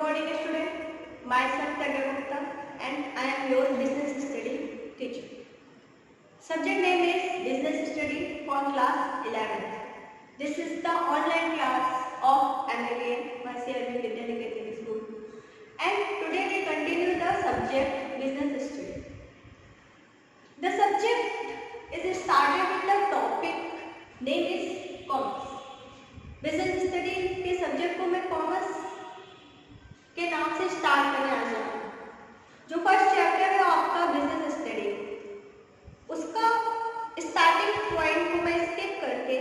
morning student, myself Pragya Gupta and I am your business study teacher. Subject name is business study for class 11th. This is the online class of MAVN, Mercy Arvind Vidyanikethan School, and today we continue the subject business study. The subject is started with the topic name is commerce. Business study के subject को मैं commerce के नाम से start करने आ जाऊँ। जो first chapter है आपका बिजनेस स्टडी, उसका स्टार्टिंग पॉइंट को मैं स्किप करके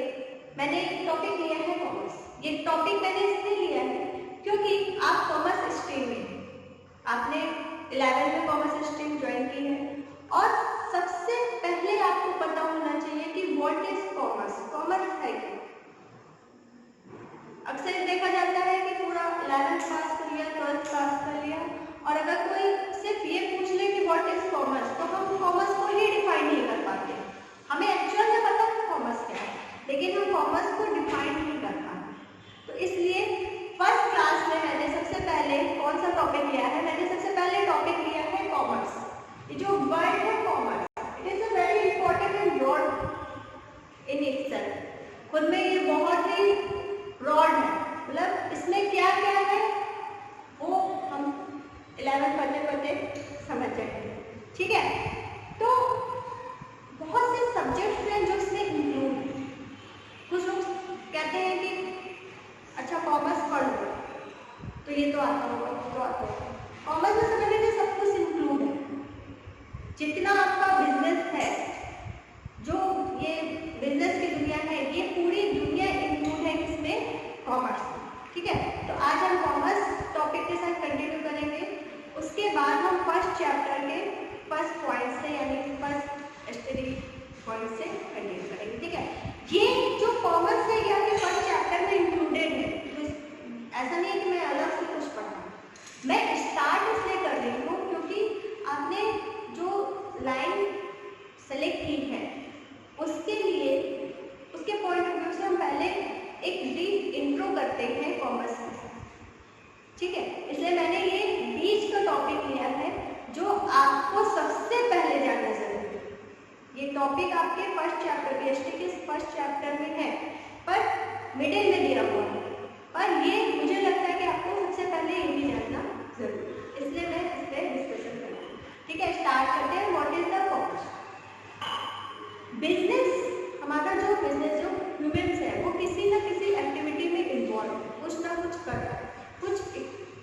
मैंने एक टॉपिक लिया है कॉमर्स। ये टॉपिक मैंने इसलिए लिया है क्योंकि आप कॉमर्स स्ट्रीम में हैं, आपने 11th में कॉमर्स स्ट्रीम ज्वाइन की है और सबसे पहले आपको पता होना चाहिए कि व्हाट इज कॉमर्स। कॉमर्स है क्या? अक्सर देखा जाता है कि पूरा 11th पास कर लिया, 12th पास कर लिया और अगर कोई सिर्फ ये पूछ ले कि व्हाट इज कॉमर्स, तो हम कॉमर्स को ही डिफाइन नहीं कर पाते। हमें एक्चुअल में पता है कॉमर्स क्या है, लेकिन हम कॉमर्स को डिफाइन नहीं कर पाते। तो इसलिए फर्स्ट क्लास में मैंने सबसे पहले कौन सा टॉपिक लिया है? मैंने सबसे पहले टॉपिक लिया है कॉमर्स। ये जो वर्ड है commerce, it is a very important and broad in itself. खुद में ये बहुत ही ब्रॉड है, मतलब इसमें क्या क्या है वो हम 11 पढ़ते पढ़ते समझ जाएंगे। ठीक है, तो बहुत से सब्जेक्ट्स हैं जो इसमें इंक्लूड। कुछ लोग कहते हैं कि अच्छा कॉमर्स पढ़ लो तो ये तो आता होगा, तो आता होगा। कॉमर्स में समझ लीजिए सब कुछ इंक्लूड है। जितना आपका बिजनेस है, जो ये बिजनेस की दुनिया है, ये पूरी दुनिया इंक्लूड है किसमें? कॉमर्स। ठीक है, तो आज हम कॉमर्स टॉपिक के साथ कंटिन्यू करेंगे। उसके बाद हम फर्स्ट चैप्टर के फर्स्ट पॉइंट से यानी फर्स्ट स्टडी पॉइंट से कंटिन्यू करेंगे। ठीक है, ये जो कॉमर्स है ये आपके फर्स्ट चैप्टर में इंक्लूडेड है। तो ऐसा नहीं है कि मैं अलग से कुछ पढ़ा, मैं स्टार्ट इसलिए कर रही हूँ क्योंकि आपने जो लाइन सेलेक्ट की है उसके लिए, उसके पॉइंट ऑफ व्यू से हम पहले एक ब्रीफ इंट्रो करते हैं कॉमर्स के साथ। ठीक है, इसलिए मैंने ये बीच का टॉपिक लिया है जो आपको सबसे पहले जानना जरूरी है। ये टॉपिक आपके फर्स्ट चैप्टर पीएचडी के फर्स्ट चैप्टर में है, पर मिडिल में दिया हुआ है, पर ये मुझे लगता है कि आपको सबसे पहले ये भी जानना जरूरी है, इसलिए मैं इस पर डिस्कशन करूँगी। ठीक है, स्टार्ट करते हैं। What is the commerce? Business, हमारा जो बिजनेस जो ह्यूमन्स है वो किसी ना किसी एक्टिविटी में इन्वॉल्व है, कुछ ना कुछ कर रहा है। कुछ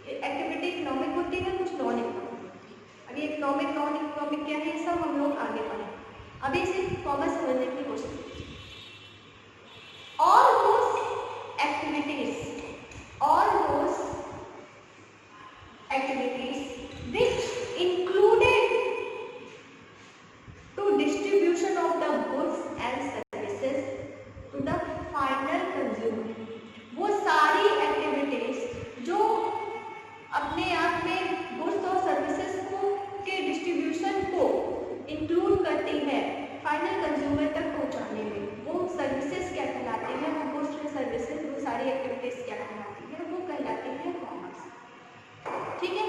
एक्टिविटी इकोनॉमिक होती है, कुछ नॉन इकोनॉमिक। अभी इकोनॉमिक नॉन इकोनॉमिक क्या है सब हम लोग आगे बढ़े, अभी सिर्फ कॉमर्स समझने की कोशिश कीजिए। All those activities which included to distribution of the goods and services to the final consumer। वो सारी एक्टिविटीज जो अपने आप में गुड्स और सर्विसेज को के डिस्ट्रीब्यूशन को इंक्लूड करती है फाइनल कंज्यूमर तक पहुंचाने में, वो सर्विसेज क्या कहलाती है? वो गुड्स और सर्विसेज, वो सारी एक्टिविटीज क्या कहलाती है? वो कहलाती है कॉमर्स। ठीक है,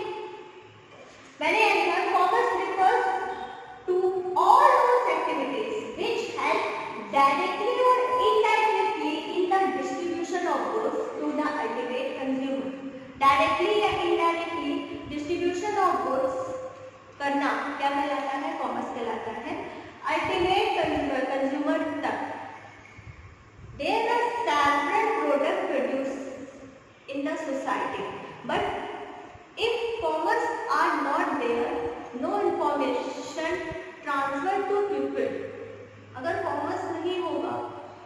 मैंने लिखा commerce refers to all those activities which help directly or indirectly in the distribution of goods to the ultimate consumer। Directly या indirectly distribution of goods करना क्या कहलाता है? कॉमर्स कहलाता है। अल्टीमेट कंज्यूमर तक। There are several products produced in the society, but if commerce are not there, no information transfer to people. अगर commerce नहीं होगा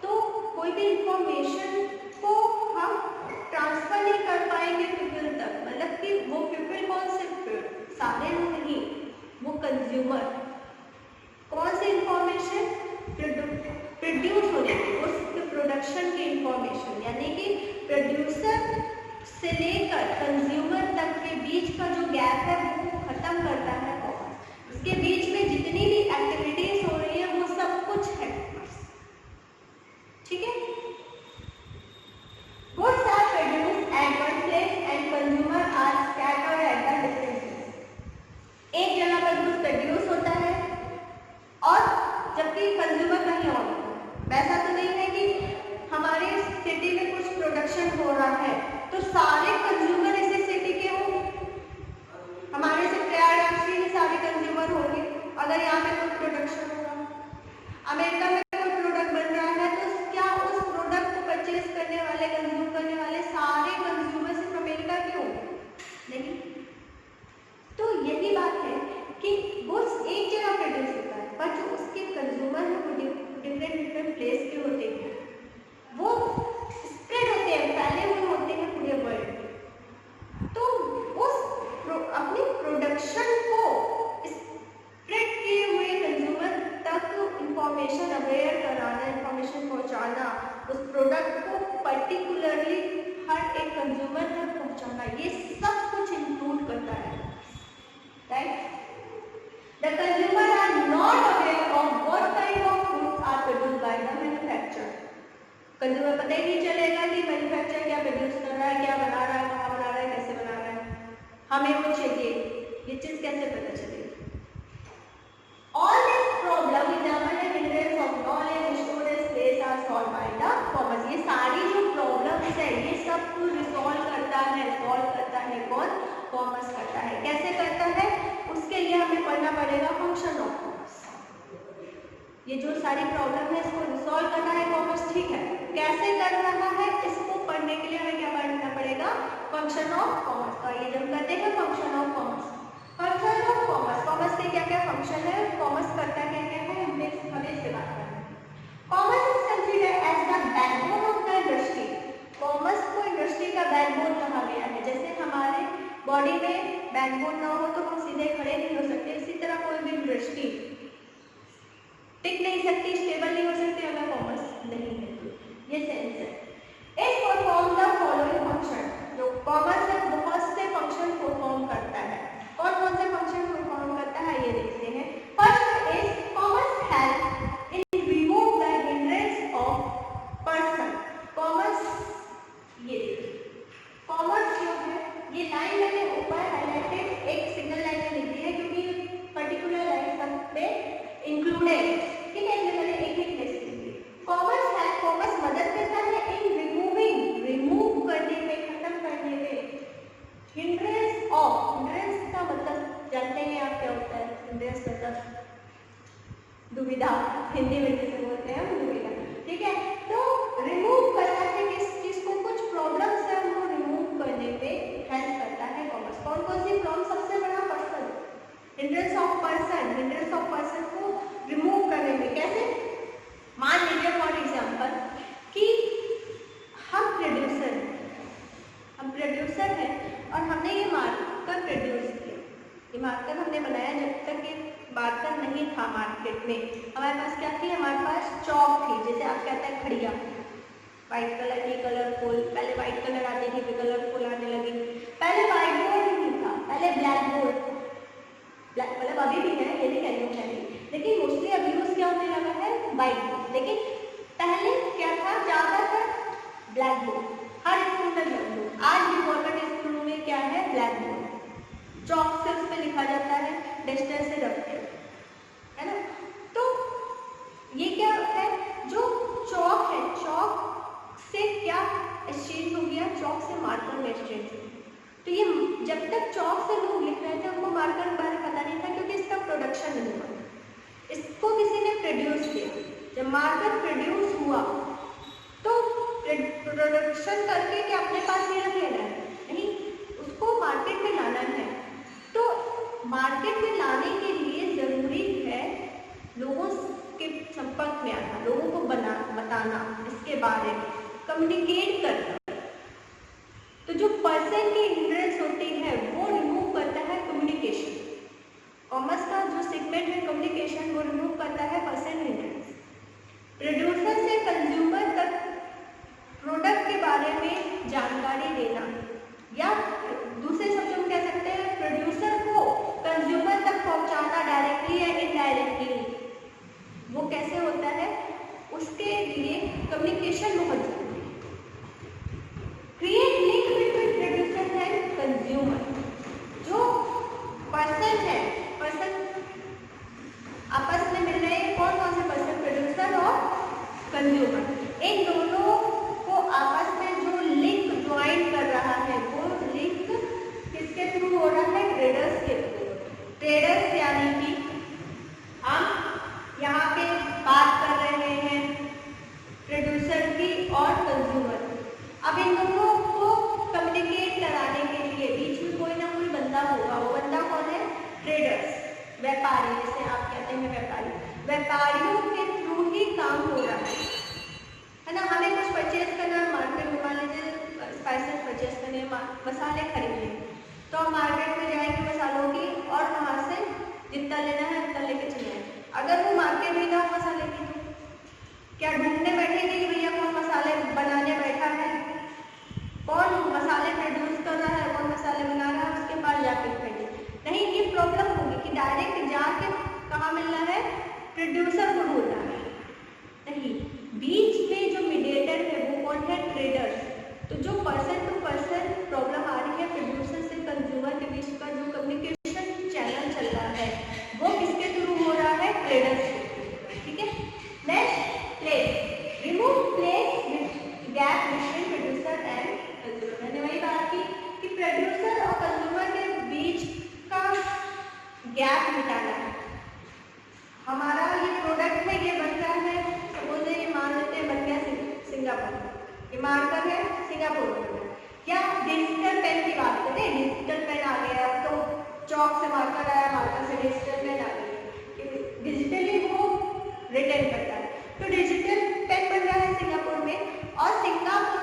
तो कोई भी इंफॉर्मेशन को हम ट्रांसफर नहीं कर पाएंगे पीपल तक। मतलब कि वो पीपल कौन से? सारे लोग नहीं, वो कंज्यूमर। कौन सी इंफॉर्मेशन? प्रोड्यूस होने की, उसके प्रोडक्शन की इंफॉर्मेशन, यानी कि प्रोड्यूसर से लेकर कंज्यूमर तक के बीच का जो गैप है वो खत्म करता है कॉमर्स। इसके बीच में जितनी भी एक्टिविटीज हो रही है वो सब कुछ है कॉमर्स। ठीक है, goods are produced at one place and consumer are हमें वो चाहिए, ये चीज कैसे पता चलेगी? All this problem example and hindrance of knowledge students place are solved by the commerce. ये सारी जो प्रॉब्लम्स है ये सब को रिसॉल्व करता है, सॉल्व करता है कौन? कॉमर्स करता है। कैसे करता है? उसके लिए हमें पढ़ना पड़ेगा फंक्शन ऑफ कॉमर्स। ये जो सारी प्रॉब्लम है इसको रिसॉल्व करना है कॉमर्स, ठीक है। कैसे कर रहा है इसको पढ़ने के लिए हमें क्या पढ़ना पड़ेगा? Function of commerce. तो ये जब करते हैं function of commerce, function of commerce, commerce के क्या क्या फंक्शन है, कॉमर्स करता क्या क्या है, हमें इसके बात करना है। Commerce is considered as the backbone of the industry. Commerce को इंडस्ट्री का बैकबोन कहा गया है। जैसे हमारे बॉडी में बैकबोन ना हो तो हम सीधे खड़े नहीं हो सकते, इसी तरह कोई भी इंडस्ट्री टिक नहीं सकती, स्टेबल नहीं हो सकती अगर कॉमर्स नहीं है। ये सेंस है। It perform the following function. जो कॉमर्स है बहुत से फंक्शन परफॉर्म करता है। कौन कौन से फंक्शन परफॉर्म करता है ये देखते हैं। First is commerce help in remove the hindrance of person. Commerce, ये देखिए कॉमर्स जो है ये लाइन मैंने ऊपर हाईलाइटेड एक सिंगल लाइन में लिखी है क्योंकि पर्टिकुलर लाइन सब में इंक्लूडेड है, ठीक है। इसलिए मैंने एक एक लिस्ट ली। कॉमर्स है, कॉमर्स मदद करता है इन रिमूविंग, रिमूव करने में, खत्म करने में हिंड्रेंस ऑफ। हिंड्रेंस का मतलब जानते हैं आप क्या होता है? हिंड्रेंस मतलब दुविधा, हिंदी में जिसे बोलते हैं हम दुविधा, ठीक है। तो रिमूव करता है किस चीज को? कुछ प्रॉब्लम्स है उनको रिमूव करने में हेल्प करता है कॉमर्स। कौन कौन सी प्रॉब्लम? सबसे बड़ा person, hindrance of person, hindrance of person को रिमूव करने में कैसे? मान लीजिए फॉर एग्जांपल कि हम प्रोड्यूसर हैं और हमने ये मार्कर प्रोड्यूस किया। ये मार्कर हमने बनाया जब तक ये मार्कर नहीं था मार्केट में। हमारे पास क्या थी? हमारे पास चौक थी, जैसे आप कहते हैं खड़िया, व्हाइट कलर की, कलरफुल। पहले व्हाइट कलर आती थी, फिर कलरफुल आने लगी। पहले व्हाइट बोर्ड नहीं था, पहले ब्लैक बोर्ड, ब्लैक मतलब अभी भी है, ये नहीं कह रही हूँ पहले, लेकिन मोस्टली अभी यूज क्या होने लगा है? White board. लेकिन पहले क्या था? ज्यादातर ब्लैक बोर्ड, हर स्कूल में ब्लैक बोर्ड। आज भी गवर्नमेंट स्कूलों में क्या है? Black board. चौक से उस पर लिखा जाता है, डस्टर से रखते है ना। तो ये क्या है? जो चौक है, चौक से क्या एक्सचेंज हो गया? चौक से मार्कर में एक्सचेंज हो गया। तो ये जब तक चौक से लोग लिख रहे थे उनको मार्कर के बारे में पता नहीं था क्योंकि इसका प्रोडक्शन नहीं हुआ, इसको किसी ने प्रोड्यूस किया। जब मार्कर प्रोड्यूस हुआ तो प्रोडक्शन करके क्या अपने पास ही रख लेना है? नहीं, उसको मार्केट में लाना है। तो मार्केट में लाने के लिए जरूरी है लोगों के संपर्क में आना, लोगों को बताना, इसके बारे में कम्युनिकेट करना। तो जो पर्सन की हिंड्रेंस होती है वो रिमूव करता है कम्युनिकेशन। कॉमर्स का जो सेगमेंट है कम्युनिकेशन, वो रिमूव करता है पर्सन हिंड्रेंस। प्रोड्यूसर से कंज्यूमर तक प्रोडक्ट के बारे में जानकारी देना, या दूसरे शब्दों में कह सकते हैं प्रोड्यूसर को कंज्यूमर तक पहुंचाना, डायरेक्टली या इनडायरेक्टली। वो कैसे होता है? उसके लिए कम्युनिकेशन बहुत जरूरी है। Create link between producer and consumer. जो पर्सन है, पर्सन आपस में मिल रहे हैं, कौन कौन से पर्सन? प्रोड्यूसर और कंज्यूमर। इन दोनों को आपस में जो लिंक ज्वाइन कर रहा है वो लिंक किसके थ्रू हो रहा है? ट्रेडर्स के थ्रू। ट्रेडर्स यानी कि हम यहाँ पे बात कर रहे हैं प्रोड्यूसर की और कंज्यूमर। अब इन दोनों को कम्युनिकेट कराने के लिए बीच में कोई ना कोई बंदा होगा। वो बंदा कौन है? ट्रेडर्स, व्यापारी, जैसे आप कहते हैं व्यापारी। व्यापारियों के थ्रू ही काम हो रहा है ना। हमें कुछ परचेज करना है मार्केट में, मान लीजिए स्पाइसेस परचेज करने, मसाले खरीदने, तो हम मार्केट में जाएंगे मसालों की और वहाँ से जितना लेना है उतना लेके चले आए। अगर वो मार्केट में ना हो मसाले की तो क्या ढूंढने बैठेंगे कि भैया कौन मसाले बनाने बैठा है, कौन मसाले प्रोड्यूस कर रहा है, कौन मसाले बना रहा है, उसके पास जाके बैठे? नहीं, ये प्रॉब्लम होगी कि डायरेक्ट जाके कहाँ मिलना है? प्रोड्यूसर को ढूंढना है। नहीं, बीच में जो मीडिएटर है वो कौन है? ट्रेडर्स। तो जो पर्सन टू पर्सन प्रॉब्लम आ रही है प्रोड्यूसर से कंज्यूमर के बीच गैप मिटाना है। हमारा ये प्रोडक्ट है, ये बन रहा है, सपोज ये मान लेते हैं बन गया सिंगापुर, ये मार्कर है सिंगापुर में। या डिजिटल पेन की बात करें, डिजिटल पेन आ गया, अब तो चौक से मार्कर आया, मार्कर से डिजिटल पेन आ गई, डिजिटली वो रिटर्न करता है। तो डिजिटल पेन बन रहा है सिंगापुर में, और सिंगापुर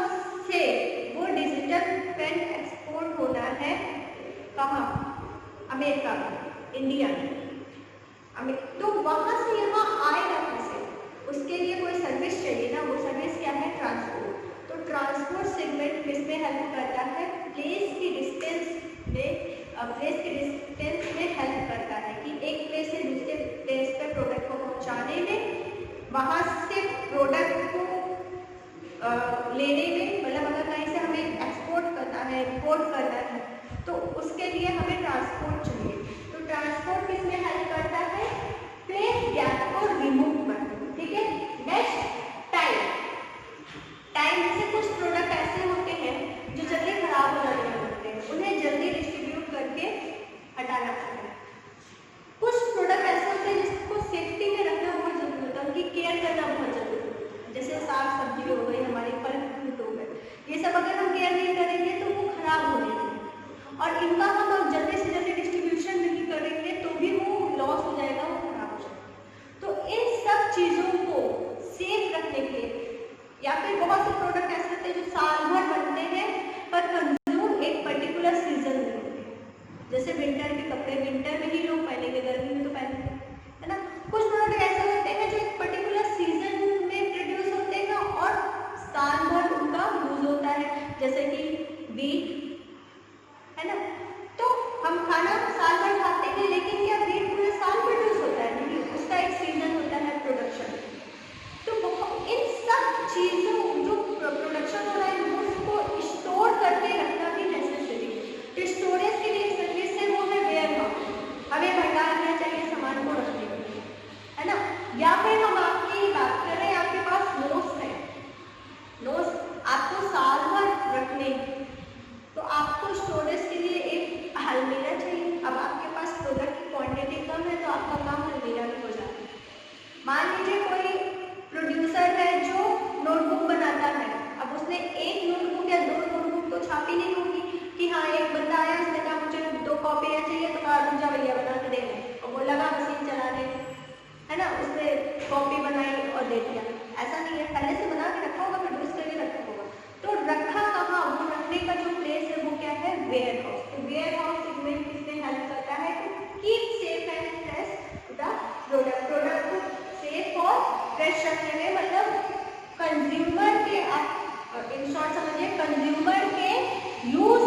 से वो डिजिटल पेन एक्सपोर्ट होना है कहाँ? अमेरिका में, इंडिया में। तो वहाँ से यहाँ आएगा कैसे? उसके लिए कोई सर्विस चाहिए ना, वो सर्विस क्या है? ट्रांसपोर्ट। तो ट्रांसपोर्ट सेगमेंट किसमें हेल्प करता है? प्लेस की डिस्टेंस में हेल्प करता है कि एक प्लेस से दूसरे प्लेस पर प्रोडक्ट को पहुँचाने में, वहाँ से प्रोडक्ट को लेने में, मतलब अगर कहीं से हमें एक्सपोर्ट करना है, इम्पोर्ट करना है, तो उसके लिए हमें ट्रांसपोर्ट चाहिए। तो ट्रांसपोर्ट किसमें हेल्प करता है? प्लेस गैप को रिमूव करना। ठीक है। नेक्स्ट टाइम जैसे कुछ प्रोडक्ट ऐसे होते हैं जो जल्दी खराब हो जाने लगते हैं, उन्हें जल्दी डिस्ट्रीब्यूट करके हटाना पड़ता है। कुछ प्रोडक्ट ऐसे होते हैं जिसको सेफ्टी में रखना बहुत जरूरी होता है, उनकी केयर करना बहुत जरूरी होता है। जैसे साग सब्जी हो गई, हमारे फल फ्रूट हो गए, ये सब अगर हम केयर नहीं करेंगे तो वो खराब हो जाएंगे, और इनका हम जल्दी से जल्दी डिस्ट्रीब्यूशन नहीं करेंगे तो भी वो लॉस हो जाएगा, वो खराब हो जाएगा। तो इन सब चीज़ों को सेफ रखने के लिए, या फिर बहुत से प्रोडक्ट ऐसे होते हैं जो साल भर बनते हैं पर कंज्यूम एक पर्टिकुलर सीजन में होते हैं। जैसे विंटर के कपड़े विंटर में ही लोग पहनेंगे, गर्मी में तो पहनेंगे, है ना। कुछ प्रोडक्ट ऐसे होते हैं जो एक पर्टिकुलर सीजन में प्रोड्यूस होते हैं और साल भर उनका यूज होता है, जैसे कि वीट, है ना। तो हम खाना साल भर खाते हैं, लेकिन क्या वीट पूरे साल प्रोड्यूस होता है? नहीं, उसका एक सीजन होता है प्रोडक्शन। तो इन सब चीज़ों जो प्रोडक्शन हो रहा है उसको स्टोर करके रखना भी नेसेसरी है। तो स्टोरेज के लिए सर्विस है वो है वेयर हाउस। हमें भंडार में चाहिए सामान को रखने के लिए, है ना। या फिर हम आपकी बात कर रहे हैं, आपके पास नोट्स है, नोट्स आपको साल भर रखने, तो आपको स्टोरेज के लिए एक अलमीरा चाहिए। अब आपके पास प्रोडक्ट की क्वांटिटी कम है तो आपका काम अलमीरा में हो जाता है। मान लीजिए कोई प्रोड्यूसर है जो नोटबुक बनाता है, अब उसने एक नोटबुक या 2 नोटबुक तो छापी नहीं होगी कि हाँ एक बंदा आया, उसने कहा मुझे 2 कॉपियाँ चाहिए, तो कहा रुक जा भैया बना के दे दें, और वो लगा मशीन चलाने, है ना, उसने कॉपी बनाई और दे दिया। ऐसा नहीं है, पहले से बना के रखा होगा, प्रोड्यूस करके रखा होगा। तो रखा कहाँ? वो रखने का जो प्लेस है वो क्या है? Warehouse. तो वेयर हाउस सेगमेंट किसमें हेल्प करता है? तो keep safe and fresh the product को सेफ और फ्रेश रखने में, मतलब कंज्यूमर के, आप इन शॉर्ट समझिए, कंज्यूमर के यूज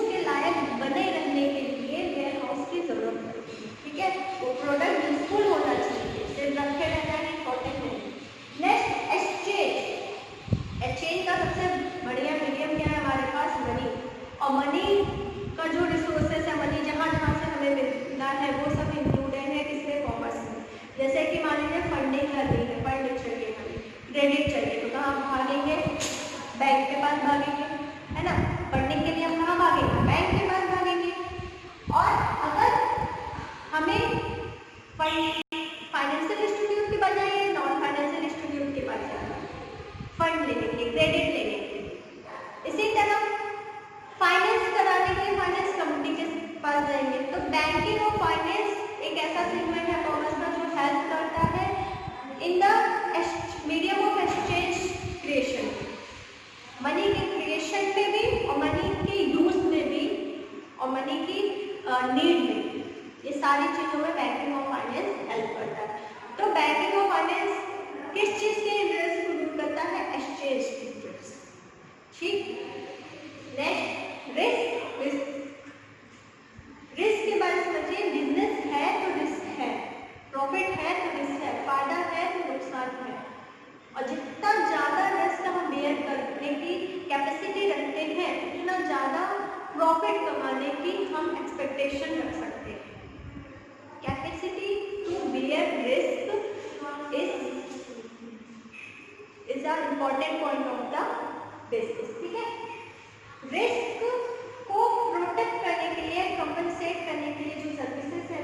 के लायक बने रहने के लिए वेयर हाउस की जरूरत पड़ती है। ठीक है। वो प्रोडक्ट यूजफुल होना चाहिए, सिर्फ रखे रहना इम्पोर्टेंट नहीं। नेक्स्ट एक्सचेंज का सबसे बढ़िया मीडियम क्या है हमारे पास? मनी। और मनी का जो रिसोर्सेस है, मनी जहाँ जहाँ से हमें मिलना है वो सब इंक्लूडेड है किसमें? कॉमर्स में। जैसे कि मान लीजिए फंडिंग करनी है, फंड चाहिए, क्रेडिट चाहिए, तो कहाँ भागेंगे? बैंक के पास भागेंगे, है ना। फंडिंग के लिए हम कहाँ भागेंगे? बैंक के पास भागेंगे। और अगर हमें फाइनेंशियल इंस्टीट्यूट के पास जाइए, नॉन फाइनेंशियल इंस्टीट्यूट के पास जाना, फंड लेने के लिए, क्रेडिट लेने के लिए। इसी तरह फाइनेंस कराने के लिए फाइनेंस कंपनी के पास जाएंगे। तो बैंकिंग और फाइनेंस एक ऐसा सेगमेंट है कॉमर्स का जो हेल्प करता है in the medium of exchange creation, money के क्रिएशन में भी और मनी के यूज में भी और मनी की नीड में भी। ये सारी चीज़ों में बैंकिंग और फाइनेंस हेल्प करता है। तो बैंकिंग और फाइनेंस किस चीज़ के इंटरेस्ट को दूर करता है? एक्सचेंज के इंटरेस्ट। ठीक। नेक्स्ट रिस्क के बारे में समझिए। बिजनेस है तो रिस्क है, प्रॉफिट है तो रिस्क है, फायदा है तो नुकसान है। और जितना ज़्यादा रिस्क हम बेयर करने की कैपेसिटी रखते हैं, उतना ज़्यादा प्रॉफिट कमाने की हम एक्सपेक्टेशन रख सकते हैं। Capacity to bear risk is a important point of the business. ठीक है। रिस्क को प्रोटेक्ट करने के लिए, कंपनसेट करने के लिए जो सर्विसेज है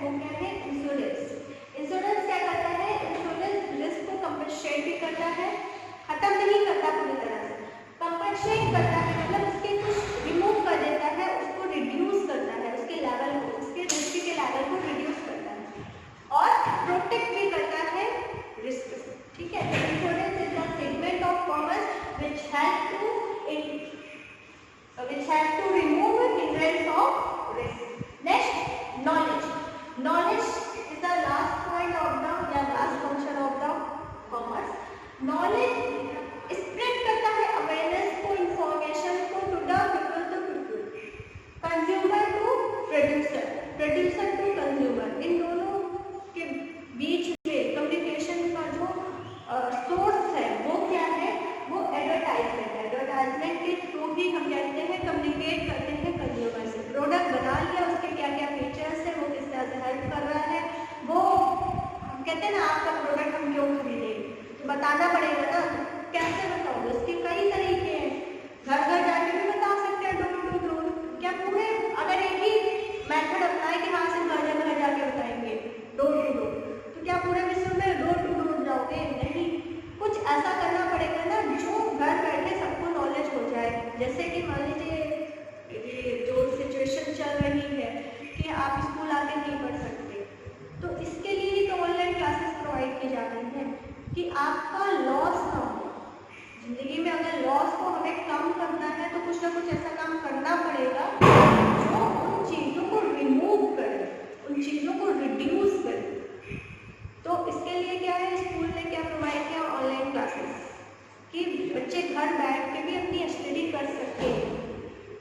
has to remove hindrance of risk. Next, knowledge. Knowledge is the last point of the या last function of the commerce. Knowledge spread करता है awareness को, information को to the people to people, consumer to producer, producer to consumer. इन दोनों के बीच में communication का जो सोर्स है वो क्या है? वो एडवर्टाइजमेंट है। एडवर्टाइजमेंट के थ्रू भी हम कहते हैं कम्युनिकेट करते हैं कंज्यूमर से। प्रोडक्ट बना लिया, उसके क्या क्या फीचर्स है, वो किस तरह से हेल्प कर रहा है, वो हम कहते हैं ना आपका प्रोडक्ट हम क्यों खरीदें, तो बताना पड़ेगा ना। कैसे बताओगे? उसके कई तरीके हैं, घर घर जाके भी बता सकते हैं, डोर टू डोर। क्या पूरे अगर एक ही मेथड अपनाए कि हाँ सिर्फ घर जाके बताएंगे डोर टू डोर, तो क्या पूरे विश्व में डोर टू डोर जाओगे? नहीं, कुछ ऐसा करना पड़ेगा ना जो घर बैठे सबको नॉलेज हो जाए। जैसे कि मान लीजिए जो सिचुएशन चल रही है कि आप स्कूल आके नहीं पढ़ सकते, तो इसके लिए ही तो ऑनलाइन क्लासेस प्रोवाइड की जा रही हैं कि आपका लॉस ना हो। जिंदगी में अगर लॉस को हमें कम करना है तो कुछ ना कुछ ऐसा काम करना पड़ेगा जो उन चीज़ों को रिमूव करे, उन चीज़ों को रिड्यूस करे। तो इसके लिए क्या है, स्कूल ने क्या प्रोवाइड किया? ऑनलाइन क्लासेस कि बच्चे घर बैठ के भी अपनी स्टडी कर सकते हैं।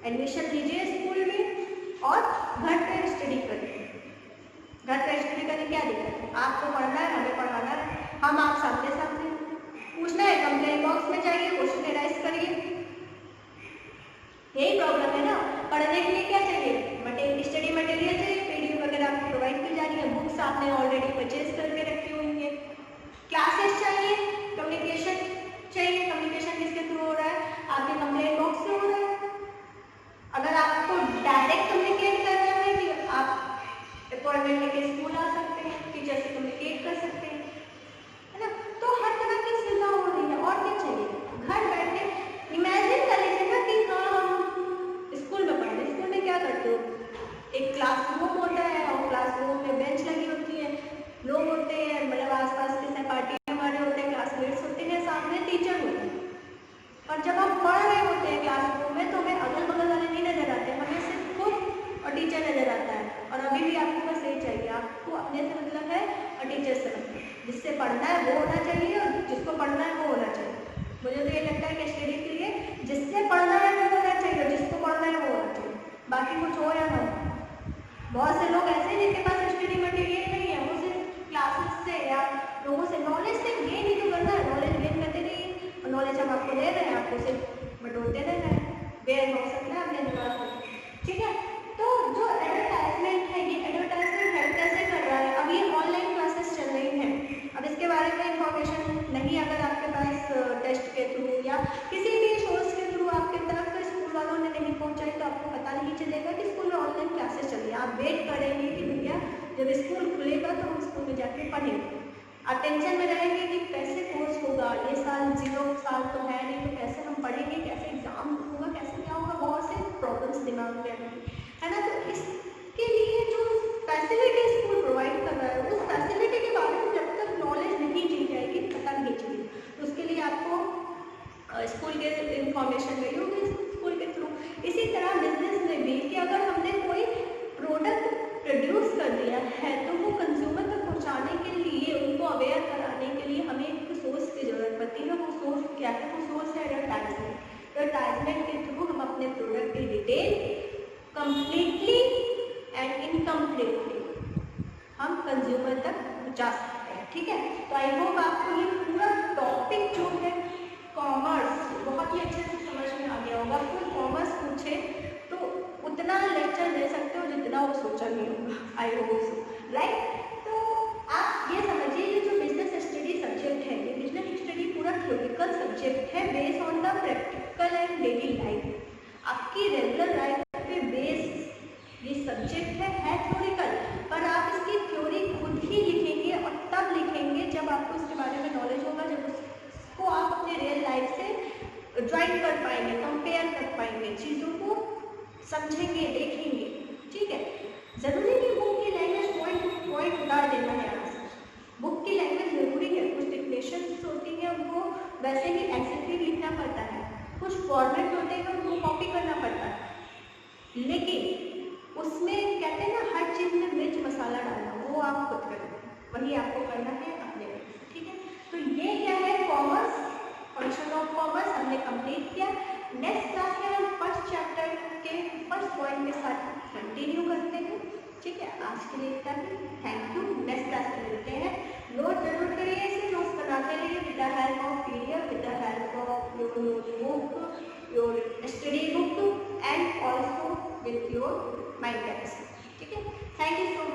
एडमिशन लीजिए स्कूल में और घर पे स्टडी करिए। घर पे स्टडी करने क्या दिक्कत है? आपको पढ़ना है, हमें पढ़ाना है, हम आप सामने सामने। पूछना है कंप्लेंट बॉक्स में जाइए, क्वेश्चन राइज करिए। यही प्रॉब्लम है ना। पढ़ने के लिए क्या चाहिए? स्टडी मटेरियल चाहिए, पीडीएफ वगैरह आपको प्रोवाइड की जा रही है, बुक्स आपने ऑलरेडी परचेज करके रखी हुई है। क्लासेस चाहिए, कम्युनिकेशन चाहिए। कम्युनिकेशन किसके थ्रू हो रहा है? आपके कंप्लेंट बॉक्स से हो रहा है। अगर आपको डायरेक्ट कम्युनिकेट करना है कि आप अपॉइंटमेंट लेके स्कूल आ सकते हैं, टीचर से कम्युनिकेट कर सकते हैं, है ना। तो हर तरह की सुविधा हो रही है। और क्या चाहिए? घर बैठे इमेजिन कर लीजिए ना कि हाँ हम स्कूल में पढ़ते हैं। स्कूल में क्या करते हो? एक क्लासरूम होता है और क्लासरूम में बेंच लगी होती है, लोग होते हैं, मतलब आसपास के सहपाठी हमारे होते हैं, क्लासमेट्स होते हैं, सामने टीचर होते हैं। और जब आप पढ़ रहे होते हैं क्लासरूम में तो हमें अगल बगल वाले नहीं नजर आते, हमें सिर्फ खुद और टीचर नजर आता है। और अभी भी आपको बस यही चाहिए, आपको अपने से मतलब है और टीचर से मतलब। जिससे पढ़ना है वो होना चाहिए और जिसको पढ़ना है वो होना चाहिए। मुझे तो ये लगता है कि स्टडी के लिए जिससे पढ़ना है वो होना चाहिए और जिसको पढ़ना है वो होना चाहिए, बाकी कुछ हो या ना हो। बहुत से लोग ऐसे हैं जिनके पास स्टडी मटेरियल नहीं है, वो सिर्फ क्लासेस से या लोगों से नॉलेज से गेन ही तो करना है। नॉलेज गेन करते नहीं, और नॉलेज हम आपको दे रहे हैं, आपको सिर्फ बटोरते रहना है, बेयर हो सकता है अपने दिमाग को। ठीक है, तो जो एडवर्टाइजमेंट है, ये एडवर्टाइजमेंट हेल्प कैसे कर रहा है? अब ये ऑनलाइन क्लासेस चल रही हैं, अब इसके बारे में इंफॉर्मेशन नहीं अगर आपके पास टेस्ट के थ्रू या किसी भी सोर्स के थ्रू आपके तक स्कूल वालों ने नहीं पहुंचाई तो आपको पता नहीं चलेगा कि स्कूल में ऑनलाइन क्लासेस चल रही है। आप वेट करेंगे कि भैया जब स्कूल खुलेगा तो हम स्कूल में जाके पढ़ेंगे। आप टेंशन में रहेंगे कि कैसे कोर्स होगा, ये साल 0 साल तो है नहीं, तो कैसे हम पढ़ेंगे, कैसे एग्जाम होगा, कैसे क्या होगा, बहुत से प्रॉब्लम्स दिमाग में आएंगी, है ना। तो इसके लिए जो फैसिलिटी स्कूल प्रोवाइड कर रहा है उस फैसिलिटी के बारे में जब तक नॉलेज नहीं दी जाएगी, पता नहीं चलेगी, तो उसके लिए आपको स्कूल के इंफॉर्मेशन मिली होगी स्कूल के थ्रू। इसी तरह बिजनेस में भी कि अगर हमने कोई प्रोडक्ट प्रोड्यूस कर दिया है तो वो कंज्यूमर तक पहुंचाने के लिए, उनको अवेयर कराने के लिए हमें एक सोर्स की जरूरत पड़ती है। वो सोर्स क्या है? वो सोर्स है एडवर्टाइजमेंट। एडवर्टाइजमेंट के थ्रू हम अपने प्रोडक्ट की डिटेल कंप्लीटली एंड इनकम्प्लीटली हम कंज्यूमर तक पहुंचा सकते हैं। ठीक है, तो आई होप आपको ये पूरा टॉपिक जो है कॉमर्स बहुत ही अच्छे से समझ में आ गया होगा। कोई कॉमर्स पूछे तो उतना लेक्चर दे सकते हो जितना वो सोचा नहीं होगा, आई होप सो, राइट। तो आप ये समझिए ये जो बिजनेस स्टडी सब्जेक्ट है, ये बिजनेस स्टडी पूरा थ्योरिटिकल सब्जेक्ट है based on the practical and daily life. आपकी रेगुलर लाइफ पे बेस्ड ये सब्जेक्ट है थ्योरिकल, पर आप इसकी थ्योरी खुद ही लिखेंगे और तब लिखेंगे जब आपको इसके बारे में नॉलेज होगा, जब उसको आप अपने रियल लाइफ से ज्वाइन कर पाएंगे, कंपेयर कर पाएंगे, चीज़ों को समझेंगे, देखेंगे। ठीक है, जरूरी नहीं बुक की लैंग्वेज पॉइंट टू पॉइंट उतार देना है आपसे। बुक की लैंग्वेज जरूरी है, कुछ डिक्टेशंस होती हैं उनको वैसे ही एग्जैक्टली लिखना पड़ता है, कुछ फॉर्मेट होते हैं उनको कॉपी करना पड़ता है, वही आपको करना है अपने में, ठीक है। तो ये क्या है, कॉमर्स, फंक्शन ऑफ कॉमर्स हमने कंप्लीट किया। नेक्स्ट क्लास में हम फर्स्ट चैप्टर के फर्स्ट पॉइंट के साथ कंटिन्यू करते हैं, ठीक है। आज के लिए इतना ही, थैंक यू। नेक्स्ट क्लास में मिलते हैं। नोट जरूर करिए, इसे नोट्स बनाते रहिए with the help of PDF, with the help of your notebook, your study book and also with your mind capacity, ठीक है। Thank you so